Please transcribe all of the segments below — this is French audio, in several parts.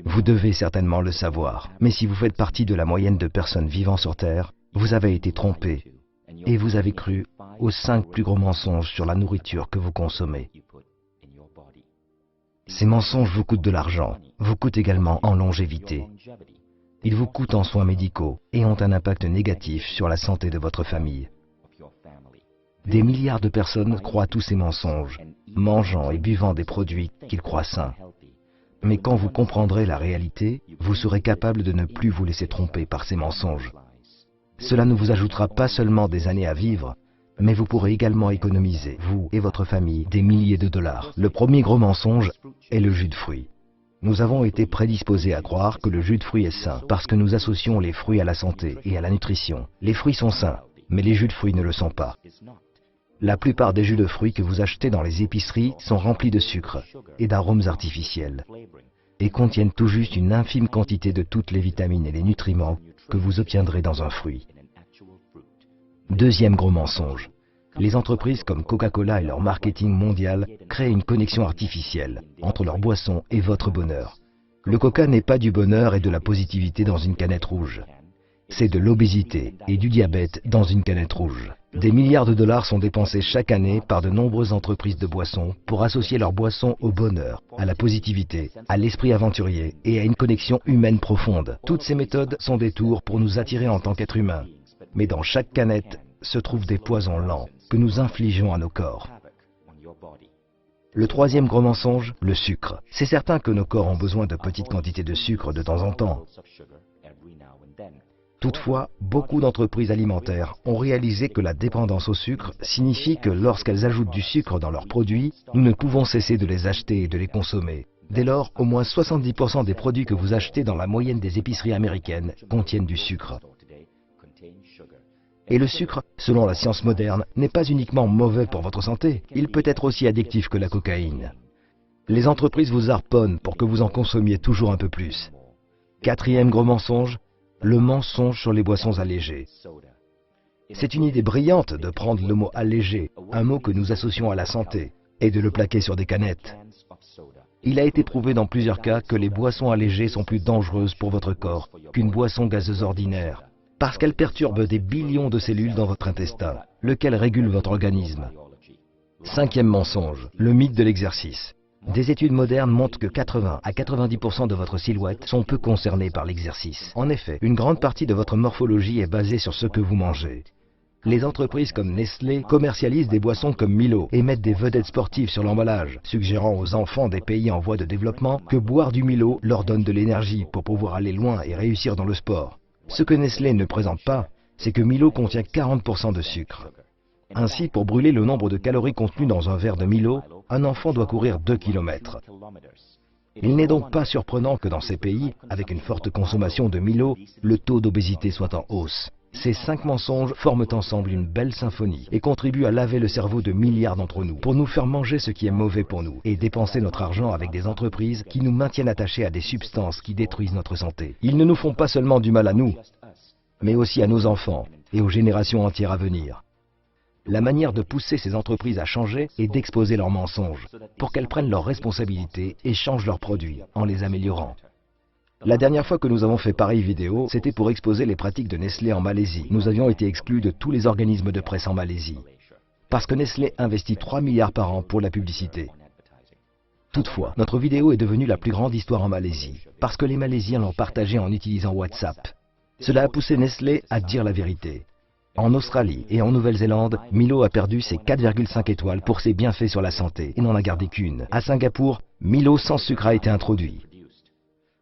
Vous devez certainement le savoir, mais si vous faites partie de la moyenne de personnes vivant sur Terre, vous avez été trompé et vous avez cru aux 5 plus gros mensonges sur la nourriture que vous consommez. Ces mensonges vous coûtent de l'argent, vous coûtent également en longévité. Ils vous coûtent en soins médicaux et ont un impact négatif sur la santé de votre famille. Des milliards de personnes croient tous ces mensonges, mangeant et buvant des produits qu'ils croient sains. Mais quand vous comprendrez la réalité, vous serez capable de ne plus vous laisser tromper par ces mensonges. Cela ne vous ajoutera pas seulement des années à vivre, mais vous pourrez également économiser, vous et votre famille, des milliers de dollars. Le premier gros mensonge est le jus de fruits. Nous avons été prédisposés à croire que le jus de fruits est sain, parce que nous associons les fruits à la santé et à la nutrition. Les fruits sont sains, mais les jus de fruits ne le sont pas. La plupart des jus de fruits que vous achetez dans les épiceries sont remplis de sucre et d'arômes artificiels et contiennent tout juste une infime quantité de toutes les vitamines et les nutriments que vous obtiendrez dans un fruit. Deuxième gros mensonge. Les entreprises comme Coca-Cola et leur marketing mondial créent une connexion artificielle entre leur boisson et votre bonheur. Le Coca n'est pas du bonheur et de la positivité dans une canette rouge. C'est de l'obésité et du diabète dans une canette rouge. Des milliards de dollars sont dépensés chaque année par de nombreuses entreprises de boissons pour associer leur boisson au bonheur, à la positivité, à l'esprit aventurier et à une connexion humaine profonde. Toutes ces méthodes sont des tours pour nous attirer en tant qu'êtres humains. Mais dans chaque canette se trouvent des poisons lents que nous infligeons à nos corps. Le troisième gros mensonge, le sucre. C'est certain que nos corps ont besoin de petites quantités de sucre de temps en temps. Toutefois, beaucoup d'entreprises alimentaires ont réalisé que la dépendance au sucre signifie que lorsqu'elles ajoutent du sucre dans leurs produits, nous ne pouvons cesser de les acheter et de les consommer. Dès lors, au moins 70% des produits que vous achetez dans la moyenne des épiceries américaines contiennent du sucre. Et le sucre, selon la science moderne, n'est pas uniquement mauvais pour votre santé, il peut être aussi addictif que la cocaïne. Les entreprises vous harponnent pour que vous en consommiez toujours un peu plus. Quatrième gros mensonge, le mensonge sur les boissons allégées. C'est une idée brillante de prendre le mot allégé, un mot que nous associons à la santé, et de le plaquer sur des canettes. Il a été prouvé dans plusieurs cas que les boissons allégées sont plus dangereuses pour votre corps qu'une boisson gazeuse ordinaire, parce qu'elles perturbent des billions de cellules dans votre intestin, lequel régule votre organisme. Cinquième mensonge, le mythe de l'exercice. Des études modernes montrent que 80 à 90% de votre silhouette sont peu concernées par l'exercice. En effet, une grande partie de votre morphologie est basée sur ce que vous mangez. Les entreprises comme Nestlé commercialisent des boissons comme Milo et mettent des vedettes sportives sur l'emballage, suggérant aux enfants des pays en voie de développement que boire du Milo leur donne de l'énergie pour pouvoir aller loin et réussir dans le sport. Ce que Nestlé ne présente pas, c'est que Milo contient 40% de sucre. Ainsi, pour brûler le nombre de calories contenues dans un verre de Milo, un enfant doit courir 2 km. Il n'est donc pas surprenant que dans ces pays, avec une forte consommation de Milo, le taux d'obésité soit en hausse. Ces 5 mensonges forment ensemble une belle symphonie et contribuent à laver le cerveau de milliards d'entre nous pour nous faire manger ce qui est mauvais pour nous et dépenser notre argent avec des entreprises qui nous maintiennent attachés à des substances qui détruisent notre santé. Ils ne nous font pas seulement du mal à nous, mais aussi à nos enfants et aux générations entières à venir. La manière de pousser ces entreprises à changer est d'exposer leurs mensonges pour qu'elles prennent leurs responsabilités et changent leurs produits en les améliorant. La dernière fois que nous avons fait pareille vidéo, c'était pour exposer les pratiques de Nestlé en Malaisie. Nous avions été exclus de tous les organismes de presse en Malaisie, parce que Nestlé investit 3 milliards par an pour la publicité. Toutefois, notre vidéo est devenue la plus grande histoire en Malaisie, parce que les Malaisiens l'ont partagée en utilisant WhatsApp. Cela a poussé Nestlé à dire la vérité. En Australie et en Nouvelle-Zélande, Milo a perdu ses 4,5 étoiles pour ses bienfaits sur la santé et n'en a gardé qu'une. À Singapour, Milo sans sucre a été introduit.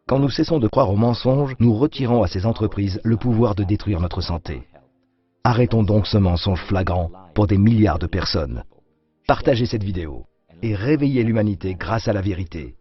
Quand nous cessons de croire aux mensonges, nous retirons à ces entreprises le pouvoir de détruire notre santé. Arrêtons donc ce mensonge flagrant pour des milliards de personnes. Partagez cette vidéo et réveillez l'humanité grâce à la vérité.